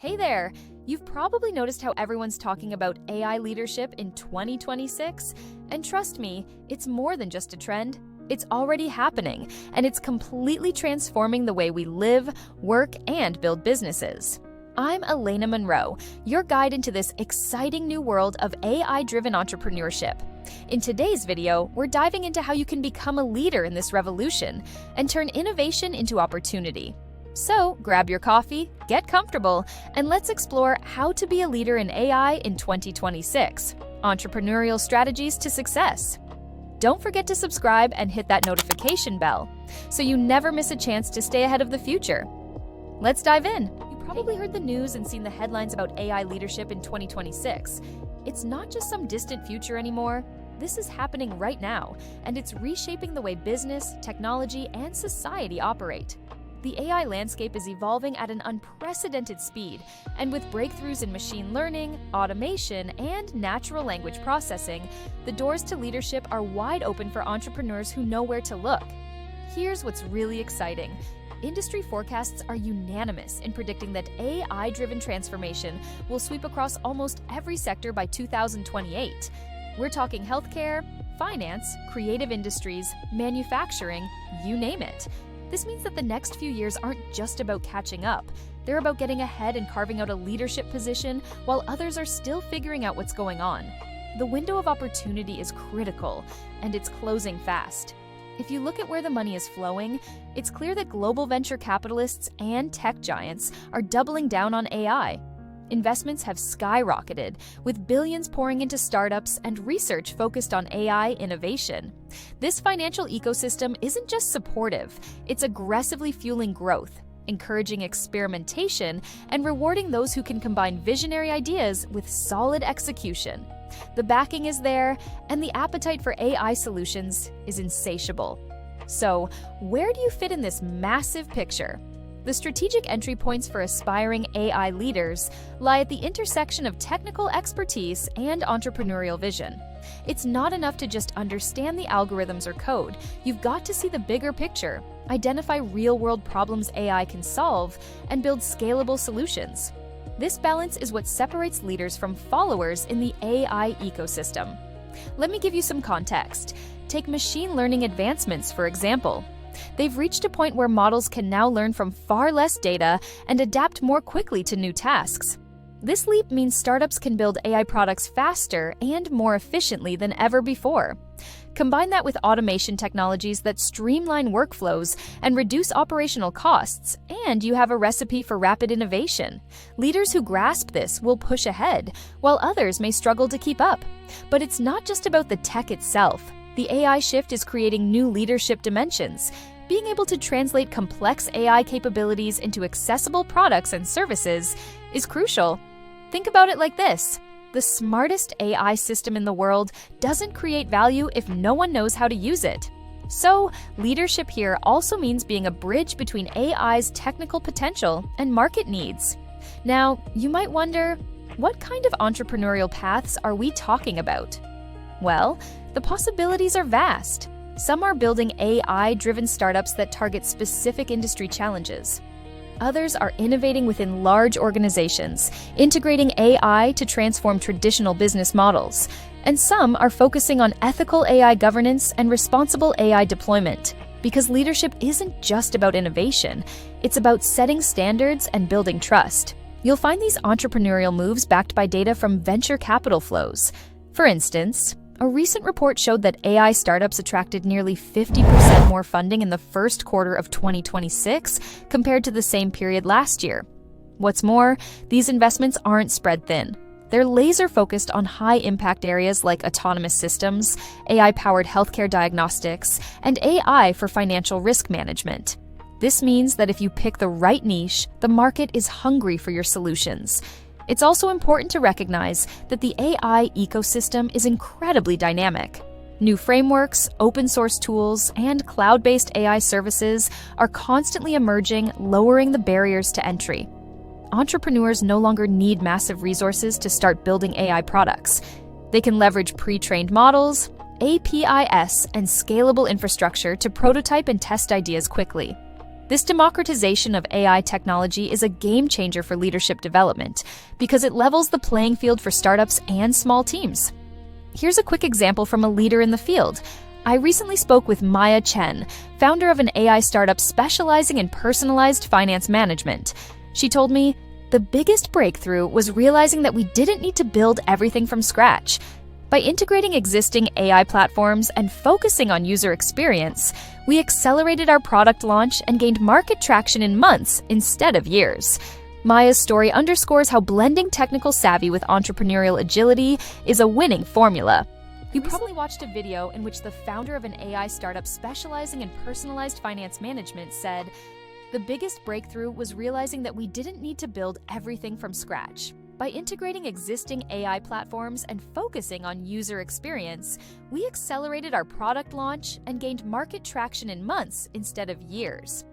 Hey there! You've probably noticed how everyone's talking about AI leadership in 2026. And trust me, it's more than just a trend. It's already happening, and it's completely transforming the way we live, work, and build businesses. I'm Elena Monroe, your guide into this exciting new world of AI-driven entrepreneurship. In today's video, we're diving into how you can become a leader in this revolution and turn innovation into opportunity. So, grab your coffee, get comfortable, and let's explore how to be a leader in AI in 2026. Entrepreneurial strategies to success. Don't forget to subscribe and hit that notification bell so you never miss a chance to stay ahead of the future. Let's dive in. You probably heard the news and seen the headlines about AI leadership in 2026. It's not just some distant future anymore. This is happening right now, and it's reshaping the way business, technology, and society operate. The AI landscape is evolving at an unprecedented speed, and with breakthroughs in machine learning, automation, and natural language processing, the doors to leadership are wide open for entrepreneurs who know where to look. Here's what's really exciting. Industry forecasts are unanimous in predicting that AI-driven transformation will sweep across almost every sector by 2028. We're talking healthcare, finance, creative industries, manufacturing, you name it. This means that the next few years aren't just about catching up. They're about getting ahead and carving out a leadership position while others are still figuring out what's going on. The window of opportunity is critical, and it's closing fast. If you look at where the money is flowing, it's clear that global venture capitalists and tech giants are doubling down on AI. Investments have skyrocketed, with billions pouring into startups and research focused on AI innovation. This financial ecosystem isn't just supportive, it's aggressively fueling growth, encouraging experimentation, and rewarding those who can combine visionary ideas with solid execution. The backing is there, and the appetite for AI solutions is insatiable. So, where do you fit in this massive picture? The strategic entry points for aspiring AI leaders lie at the intersection of technical expertise and entrepreneurial vision. It's not enough to just understand the algorithms or code. You've got to see the bigger picture, identify real-world problems AI can solve, and build scalable solutions. This balance is what separates leaders from followers in the AI ecosystem. Let me give you some context. Take machine learning advancements, for example. They've reached a point where models can now learn from far less data and adapt more quickly to new tasks. This leap means startups can build AI products faster and more efficiently than ever before. Combine that with automation technologies that streamline workflows and reduce operational costs, and you have a recipe for rapid innovation. Leaders who grasp this will push ahead, while others may struggle to keep up. But it's not just about the tech itself. The AI shift is creating new leadership dimensions. Being able to translate complex AI capabilities into accessible products and services is crucial. Think about it like this. The smartest AI system in the world doesn't create value if no one knows how to use it. So, leadership here also means being a bridge between AI's technical potential and market needs. Now, you might wonder, what kind of entrepreneurial paths are we talking about? Well, the possibilities are vast. Some are building AI-driven startups that target specific industry challenges. Others are innovating within large organizations, integrating AI to transform traditional business models. And some are focusing on ethical AI governance and responsible AI deployment. Because leadership isn't just about innovation, it's about setting standards and building trust. You'll find these entrepreneurial moves backed by data from venture capital flows. For instance, a recent report showed that AI startups attracted nearly 50% more funding in the first quarter of 2026 compared to the same period last year. What's more, these investments aren't spread thin. They're laser-focused on high-impact areas like autonomous systems, AI-powered healthcare diagnostics, and AI for financial risk management. This means that if you pick the right niche, the market is hungry for your solutions. It's also important to recognize that the AI ecosystem is incredibly dynamic. New frameworks, open-source tools, and cloud-based AI services are constantly emerging, lowering the barriers to entry. Entrepreneurs no longer need massive resources to start building AI products. They can leverage pre-trained models, APIs, and scalable infrastructure to prototype and test ideas quickly. This democratization of AI technology is a game changer for leadership development because it levels the playing field for startups and small teams. Here's a quick example from a leader in the field. I recently spoke with Maya Chen, founder of an AI startup specializing in personalized finance management. She told me, "The biggest breakthrough was realizing that we didn't need to build everything from scratch. By integrating existing AI platforms and focusing on user experience, we accelerated our product launch and gained market traction in months instead of years." Maya's story underscores how blending technical savvy with entrepreneurial agility is a winning formula. You probably watched a video in which the founder of an AI startup specializing in personalized finance management said, "The biggest breakthrough was realizing that we didn't need to build everything from scratch. By integrating existing AI platforms and focusing on user experience, we accelerated our product launch and gained market traction in months instead of years."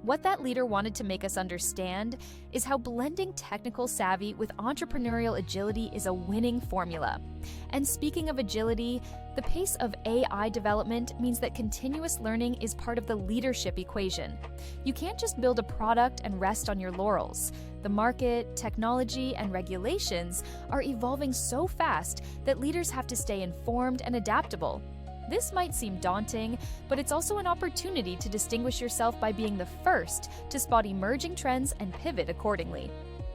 What that leader wanted to make us understand is how blending technical savvy with entrepreneurial agility is a winning formula. And speaking of agility, the pace of AI development means that continuous learning is part of the leadership equation. You can't just build a product and rest on your laurels. The market, technology, and regulations are evolving so fast that leaders have to stay informed and adaptable. This might seem daunting, but it's also an opportunity to distinguish yourself by being the first to spot emerging trends and pivot accordingly.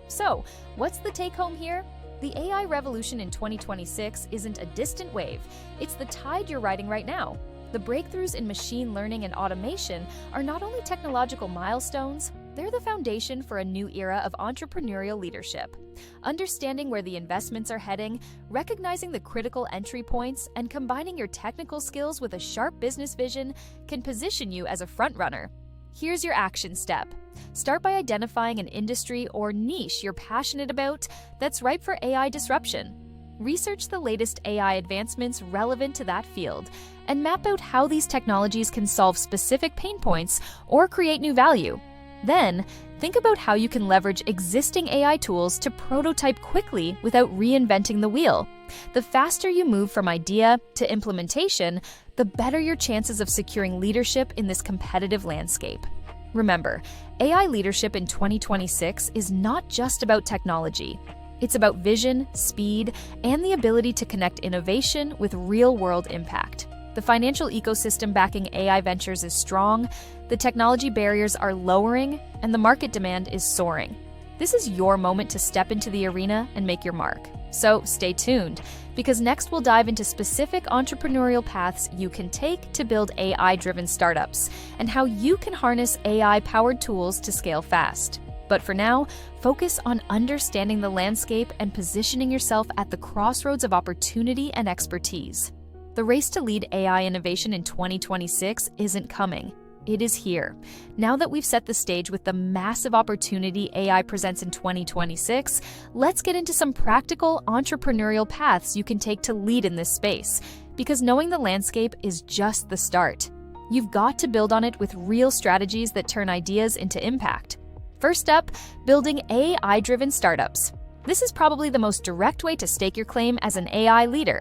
So, what's the take-home here? The AI revolution in 2026 isn't a distant wave, it's the tide you're riding right now. The breakthroughs in machine learning and automation are not only technological milestones, they're the foundation for a new era of entrepreneurial leadership. Understanding where the investments are heading, recognizing the critical entry points, and combining your technical skills with a sharp business vision can position you as a frontrunner. Here's your action step. Start by identifying an industry or niche you're passionate about that's ripe for AI disruption. Research the latest AI advancements relevant to that field and map out how these technologies can solve specific pain points or create new value. Then, think about how you can leverage existing AI tools to prototype quickly without reinventing the wheel. The faster you move from idea to implementation, the better your chances of securing leadership in this competitive landscape. Remember, AI leadership in 2026 is not just about technology. It's about vision, speed, and the ability to connect innovation with real-world impact. The financial ecosystem backing AI ventures is strong, the technology barriers are lowering, and the market demand is soaring. This is your moment to step into the arena and make your mark. So stay tuned, because next we'll dive into specific entrepreneurial paths you can take to build AI-driven startups, and how you can harness AI-powered tools to scale fast. But for now, focus on understanding the landscape and positioning yourself at the crossroads of opportunity and expertise. The race to lead AI innovation in 2026 isn't coming. It is here. Now that we've set the stage with the massive opportunity AI presents in 2026, let's get into some practical entrepreneurial paths you can take to lead in this space, because knowing the landscape is just the start. You've got to build on it with real strategies that turn ideas into impact. First up, building AI-driven startups. This is probably the most direct way to stake your claim as an AI leader.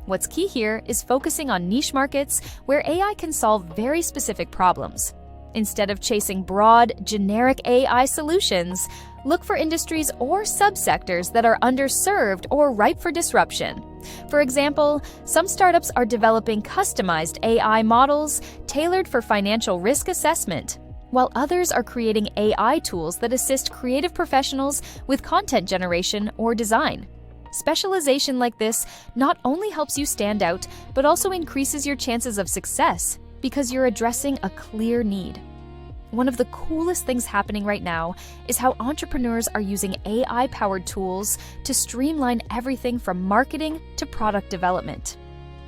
What's key here is focusing on niche markets where AI can solve very specific problems. Instead of chasing broad, generic AI solutions, look for industries or subsectors that are underserved or ripe for disruption. For example, some startups are developing customized AI models tailored for financial risk assessment, while others are creating AI tools that assist creative professionals with content generation or design. Specialization like this not only helps you stand out, but also increases your chances of success because you're addressing a clear need. One of the coolest things happening right now is how entrepreneurs are using AI-powered tools to streamline everything from marketing to product development.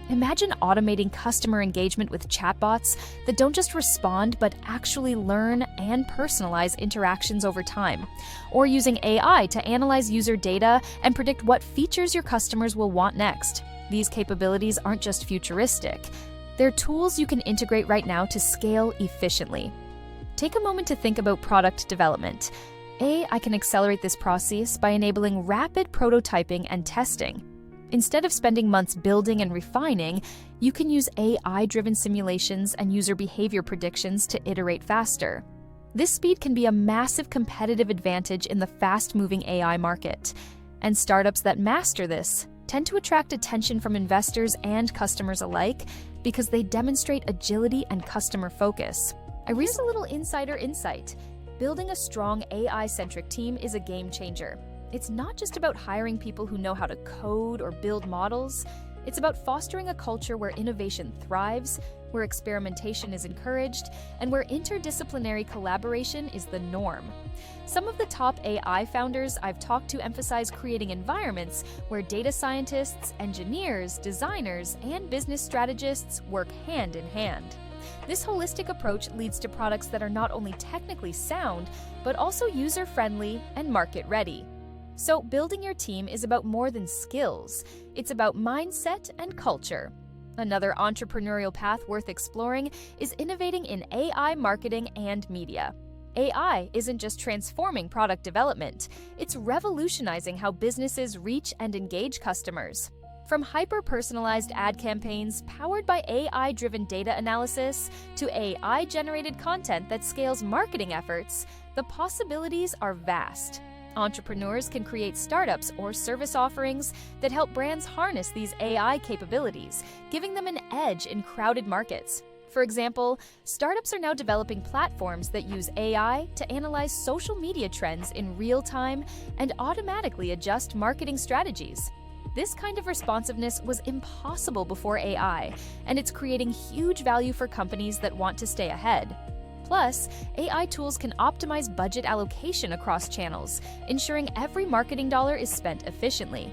Imagine automating customer engagement with chatbots that don't just respond but actually learn and personalize interactions over time, or using AI to analyze user data and predict what features your customers will want next. These capabilities aren't just futuristic. They're tools you can integrate right now to scale efficiently. Take a moment to think about product development. I can accelerate this process by enabling rapid prototyping and testing. Instead of spending months building and refining, you can use AI-driven simulations and user behavior predictions to iterate faster. This speed can be a massive competitive advantage in the fast-moving AI market. And startups that master this tend to attract attention from investors and customers alike because they demonstrate agility and customer focus. Here's a little insider insight. Building a strong AI-centric team is a game changer. It's not just about hiring people who know how to code or build models. It's about fostering a culture where innovation thrives, where experimentation is encouraged, and where interdisciplinary collaboration is the norm. Some of the top AI founders I've talked to emphasize creating environments where data scientists, engineers, designers, and business strategists work hand in hand. This holistic approach leads to products that are not only technically sound, but also user-friendly and market-ready. So building your team is about more than skills. It's about mindset and culture. Another entrepreneurial path worth exploring is innovating in AI marketing and media. AI isn't just transforming product development, it's revolutionizing how businesses reach and engage customers. From hyper-personalized ad campaigns powered by AI-driven data analysis to AI-generated content that scales marketing efforts, the possibilities are vast. Entrepreneurs can create startups or service offerings that help brands harness these AI capabilities, giving them an edge in crowded markets. For example, startups are now developing platforms that use AI to analyze social media trends in real time and automatically adjust marketing strategies. This kind of responsiveness was impossible before AI, and it's creating huge value for companies that want to stay ahead. Plus, AI tools can optimize budget allocation across channels, ensuring every marketing dollar is spent efficiently.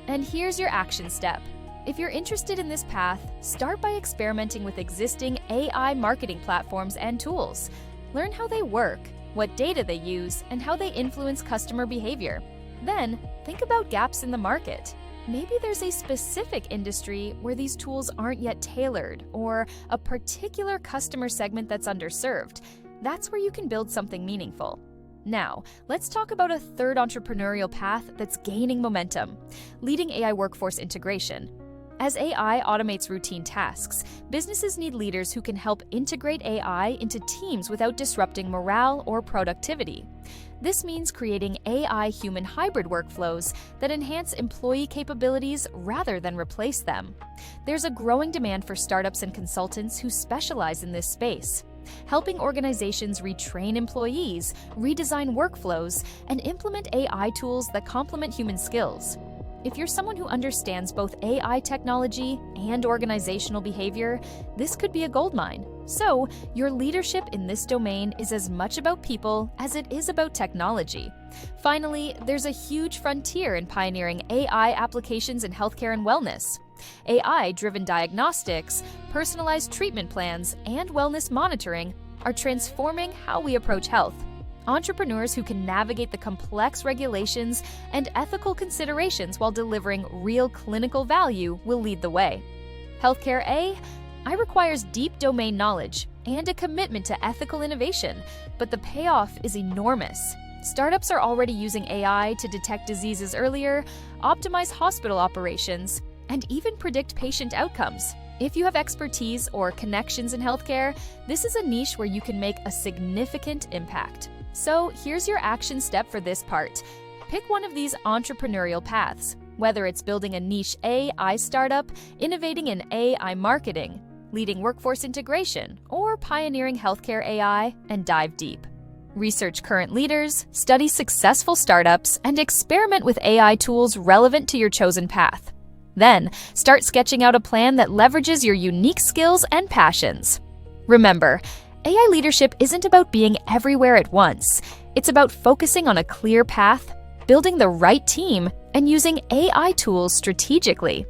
And here's your action step. If you're interested in this path, start by experimenting with existing AI marketing platforms and tools. Learn how they work, what data they use, and how they influence customer behavior. Then, think about gaps in the market. Maybe there's a specific industry where these tools aren't yet tailored, or a particular customer segment that's underserved. That's where you can build something meaningful. Now, let's talk about a third entrepreneurial path that's gaining momentum: leading AI workforce integration. As AI automates routine tasks, businesses need leaders who can help integrate AI into teams without disrupting morale or productivity. This means creating AI-human hybrid workflows that enhance employee capabilities rather than replace them. There's a growing demand for startups and consultants who specialize in this space, helping organizations retrain employees, redesign workflows, and implement AI tools that complement human skills. If you're someone who understands both AI technology and organizational behavior, this could be a goldmine. So, your leadership in this domain is as much about people as it is about technology. Finally, there's a huge frontier in pioneering AI applications in healthcare and wellness. AI-driven diagnostics, personalized treatment plans, and wellness monitoring are transforming how we approach health. Entrepreneurs who can navigate the complex regulations and ethical considerations while delivering real clinical value will lead the way. Healthcare AI requires deep domain knowledge and a commitment to ethical innovation, but the payoff is enormous. Startups are already using AI to detect diseases earlier, optimize hospital operations, and even predict patient outcomes. If you have expertise or connections in healthcare, this is a niche where you can make a significant impact. So here's your action step for this part. Pick one of these entrepreneurial paths, whether it's building a niche AI startup, innovating in AI marketing, leading workforce integration, or pioneering healthcare AI, and dive deep. Research current leaders, study successful startups, and experiment with AI tools relevant to your chosen path. Then, start sketching out a plan that leverages your unique skills and passions. Remember, AI leadership isn't about being everywhere at once. It's about focusing on a clear path, building the right team, and using AI tools strategically.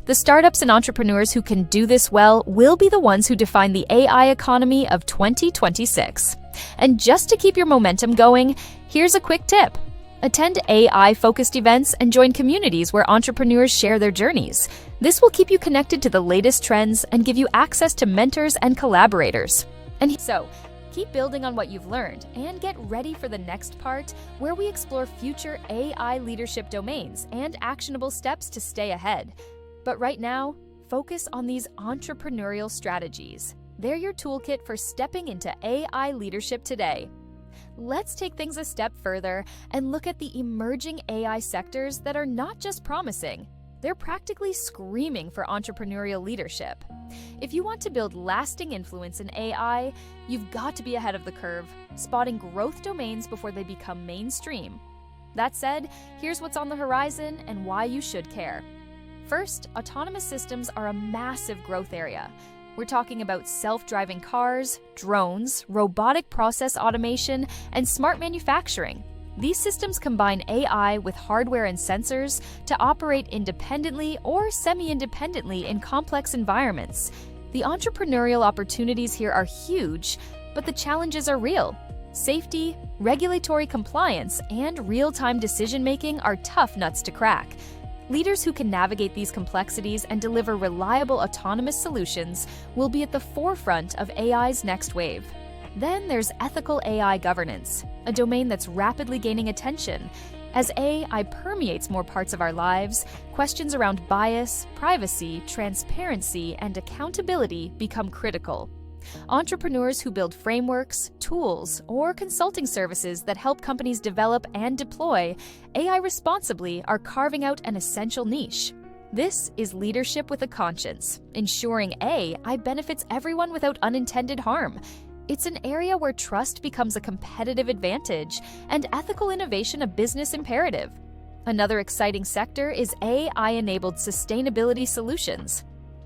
The startups and entrepreneurs who can do this well will be the ones who define the AI economy of 2026. And just to keep your momentum going, here's a quick tip. Attend AI-focused events and join communities where entrepreneurs share their journeys. This will keep you connected to the latest trends and give you access to mentors and collaborators. And so, keep building on what you've learned and get ready for the next part where we explore future AI leadership domains and actionable steps to stay ahead. But right now, focus on these entrepreneurial strategies. They're your toolkit for stepping into AI leadership today. Let's take things a step further and look at the emerging AI sectors that are not just promising. They're practically screaming for entrepreneurial leadership. If you want to build lasting influence in AI, you've got to be ahead of the curve, spotting growth domains before they become mainstream. That said, here's what's on the horizon and why you should care. First, autonomous systems are a massive growth area. We're talking about self-driving cars, drones, robotic process automation, and smart manufacturing. These systems combine AI with hardware and sensors to operate independently or semi-independently in complex environments. The entrepreneurial opportunities here are huge, but the challenges are real. Safety, regulatory compliance, and real-time decision-making are tough nuts to crack. Leaders who can navigate these complexities and deliver reliable autonomous solutions will be at the forefront of AI's next wave. Then there's ethical AI governance, a domain that's rapidly gaining attention. As AI permeates more parts of our lives, questions around bias, privacy, transparency, and accountability become critical. Entrepreneurs who build frameworks, tools, or consulting services that help companies develop and deploy AI responsibly are carving out an essential niche. This is leadership with a conscience, ensuring AI benefits everyone without unintended harm. It's an area where trust becomes a competitive advantage and ethical innovation a business imperative. Another exciting sector is AI-enabled sustainability solutions.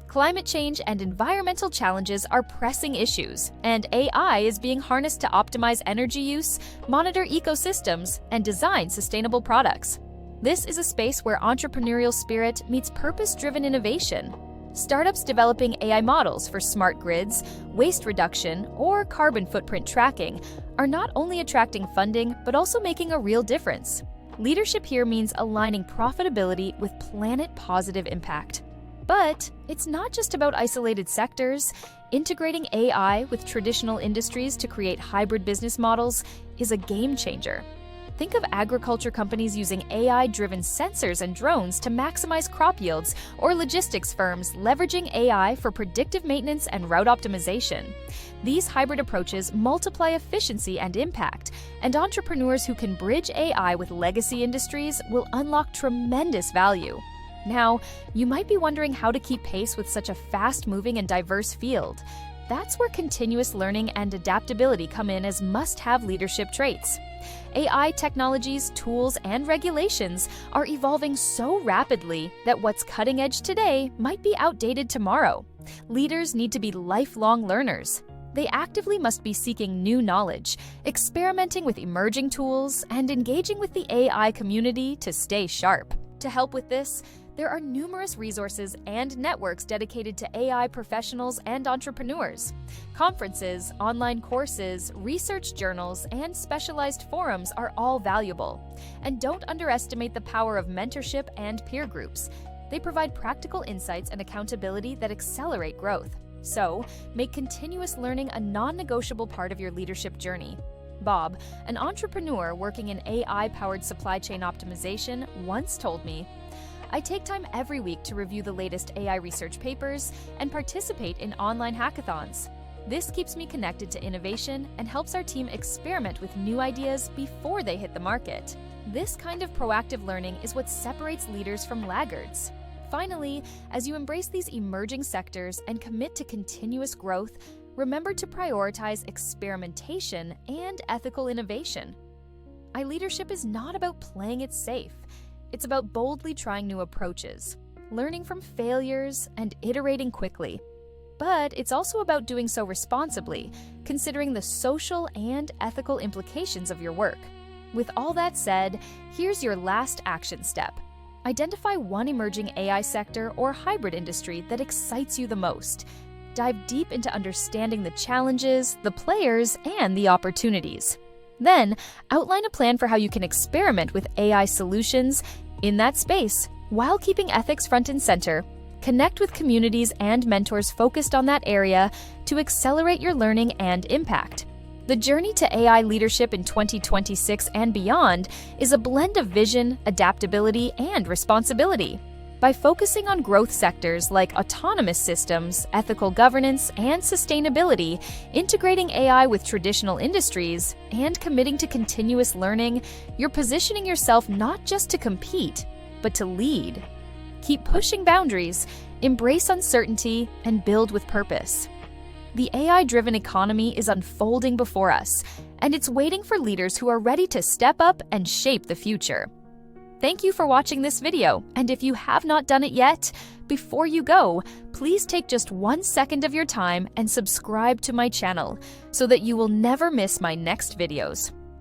Climate change and environmental challenges are pressing issues, and AI is being harnessed to optimize energy use, monitor ecosystems, and design sustainable products. This is a space where entrepreneurial spirit meets purpose-driven innovation. Startups developing AI models for smart grids, waste reduction, or carbon footprint tracking are not only attracting funding, but also making a real difference. Leadership here means aligning profitability with planet-positive impact. But it's not just about isolated sectors. Integrating AI with traditional industries to create hybrid business models is a game changer. Think of agriculture companies using AI-driven sensors and drones to maximize crop yields, or logistics firms leveraging AI for predictive maintenance and route optimization. These hybrid approaches multiply efficiency and impact, and entrepreneurs who can bridge AI with legacy industries will unlock tremendous value. Now, you might be wondering how to keep pace with such a fast-moving and diverse field. That's where continuous learning and adaptability come in as must-have leadership traits. AI technologies, tools, and regulations are evolving so rapidly that what's cutting edge today might be outdated tomorrow. Leaders need to be lifelong learners. They actively must be seeking new knowledge, experimenting with emerging tools, and engaging with the AI community to stay sharp. To help with this, there are numerous resources and networks dedicated to AI professionals and entrepreneurs. Conferences, online courses, research journals, and specialized forums are all valuable. And don't underestimate the power of mentorship and peer groups. They provide practical insights and accountability that accelerate growth. So, make continuous learning a non-negotiable part of your leadership journey. Bob, an entrepreneur working in AI-powered supply chain optimization, once told me, "I take time every week to review the latest AI research papers and participate in online hackathons. This keeps me connected to innovation and helps our team experiment with new ideas before they hit the market." This kind of proactive learning is what separates leaders from laggards. Finally, as you embrace these emerging sectors and commit to continuous growth, remember to prioritize experimentation and ethical innovation. Leadership is not about playing it safe. It's about boldly trying new approaches, learning from failures, and iterating quickly. But it's also about doing so responsibly, considering the social and ethical implications of your work. With all that said, here's your last action step. Identify one emerging AI sector or hybrid industry that excites you the most. Dive deep into understanding the challenges, the players, and the opportunities. Then, outline a plan for how you can experiment with AI solutions in that space while keeping ethics front and center. Connect with communities and mentors focused on that area to accelerate your learning and impact. The journey to AI leadership in 2026 and beyond is a blend of vision, adaptability, and responsibility. By focusing on growth sectors like autonomous systems, ethical governance, and sustainability, integrating AI with traditional industries, and committing to continuous learning, you're positioning yourself not just to compete, but to lead. Keep pushing boundaries, embrace uncertainty, and build with purpose. The AI-driven economy is unfolding before us, and it's waiting for leaders who are ready to step up and shape the future. Thank you for watching this video, and if you have not done it yet, before you go, please take just 1 second of your time and subscribe to my channel so that you will never miss my next videos.